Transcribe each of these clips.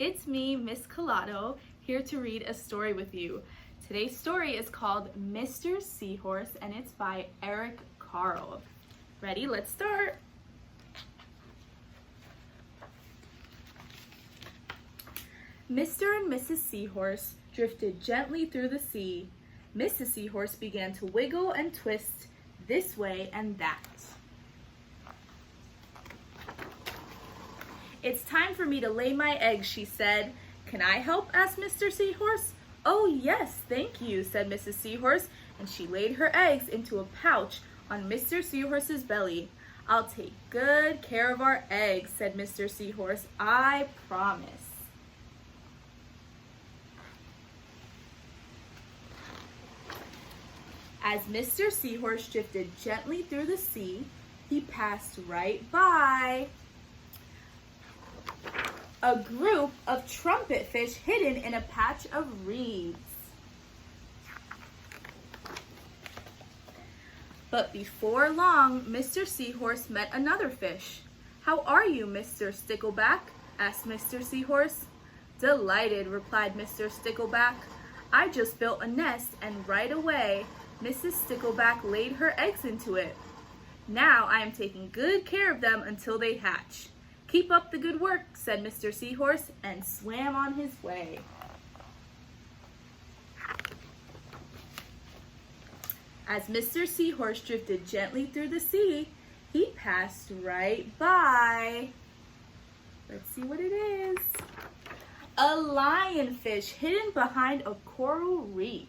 It's me, Miss Collado, here to read a story with you. Today's story is called Mr. Seahorse and it's by Eric Carle. Ready? Let's start. Mr. and Mrs. Seahorse drifted gently through the sea. Mrs. Seahorse began to wiggle and twist this way and that. "It's time for me to lay my eggs," she said. "Can I help?" asked Mr. Seahorse. "Oh yes, thank you," said Mrs. Seahorse, and she laid her eggs into a pouch on Mr. Seahorse's belly. "I'll take good care of our eggs," said Mr. Seahorse. "I promise." As Mr. Seahorse drifted gently through the sea, he passed right by a group of trumpet fish hidden in a patch of reeds. But before long, Mr. Seahorse met another fish. "How are you, Mr. Stickleback?" asked Mr. Seahorse. "Delighted," replied Mr. Stickleback. "I just built a nest and right away Mrs. Stickleback laid her eggs into it. Now I am taking good care of them until they hatch." "Keep up the good work," said Mr. Seahorse, and swam on his way. As Mr. Seahorse drifted gently through the sea, he passed right by, let's see what it is, a lionfish hidden behind a coral reef.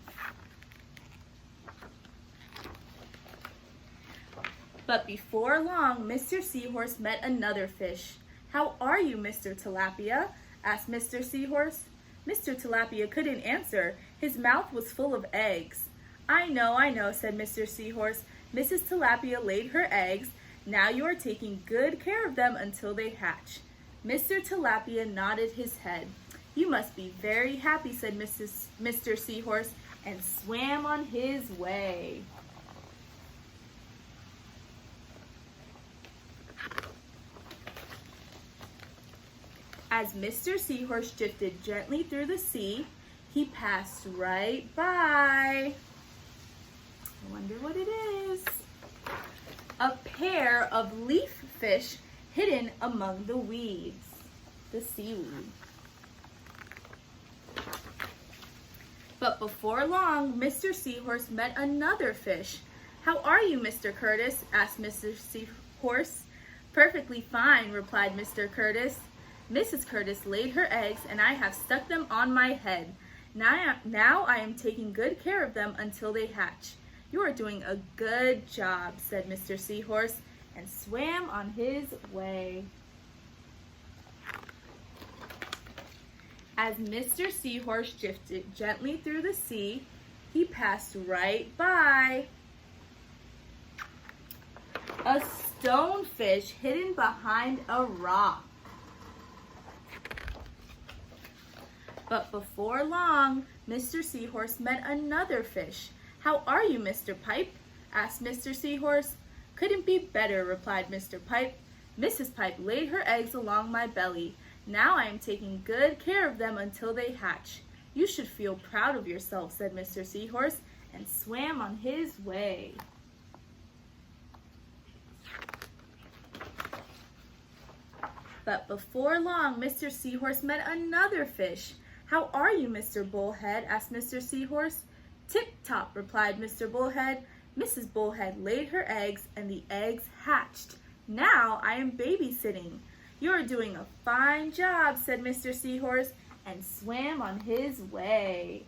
But before long, Mr. Seahorse met another fish. "How are you, Mr. Tilapia?" asked Mr. Seahorse. Mr. Tilapia couldn't answer. His mouth was full of eggs. I know," said Mr. Seahorse. "Mrs. Tilapia laid her eggs. Now you are taking good care of them until they hatch." Mr. Tilapia nodded his head. "You must be very happy," said Mr. Seahorse, and swam on his way. As Mr. Seahorse drifted gently through the sea, he passed right by, I wonder what it is, a pair of leaf fish hidden among the weeds, the seaweed. But before long, Mr. Seahorse met another fish. "How are you, Mr. Curtis?" asked Mr. Seahorse. "Perfectly fine," replied Mr. Curtis. "Mrs. Curtis laid her eggs and I have stuck them on my head. Now I am taking good care of them until they hatch." "You are doing a good job," said Mr. Seahorse, and swam on his way. As Mr. Seahorse drifted gently through the sea, he passed right by a stonefish hidden behind a rock. But before long, Mr. Seahorse met another fish. "How are you, Mr. Pipe?" asked Mr. Seahorse. "Couldn't be better," replied Mr. Pipe. "Mrs. Pipe laid her eggs along my belly. Now I am taking good care of them until they hatch." "You should feel proud of yourself," said Mr. Seahorse, and swam on his way. But before long, Mr. Seahorse met another fish. "How are you, Mr. Bullhead?" asked Mr. Seahorse. "Tip-top," replied Mr. Bullhead. "Mrs. Bullhead laid her eggs and the eggs hatched. Now I am babysitting." "You are doing a fine job," said Mr. Seahorse, and swam on his way.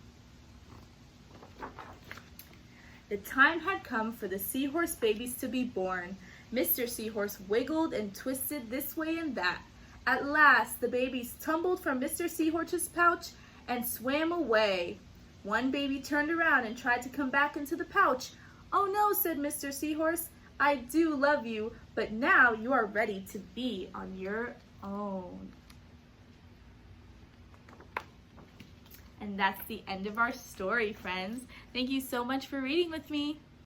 The time had come for the seahorse babies to be born. Mr. Seahorse wiggled and twisted this way and that. At last, the babies tumbled from Mr. Seahorse's pouch and swam away. One baby turned around and tried to come back into the pouch. "Oh no," said Mr. Seahorse. "I do love you, but now you are ready to be on your own." And that's the end of our story, friends. Thank you so much for reading with me.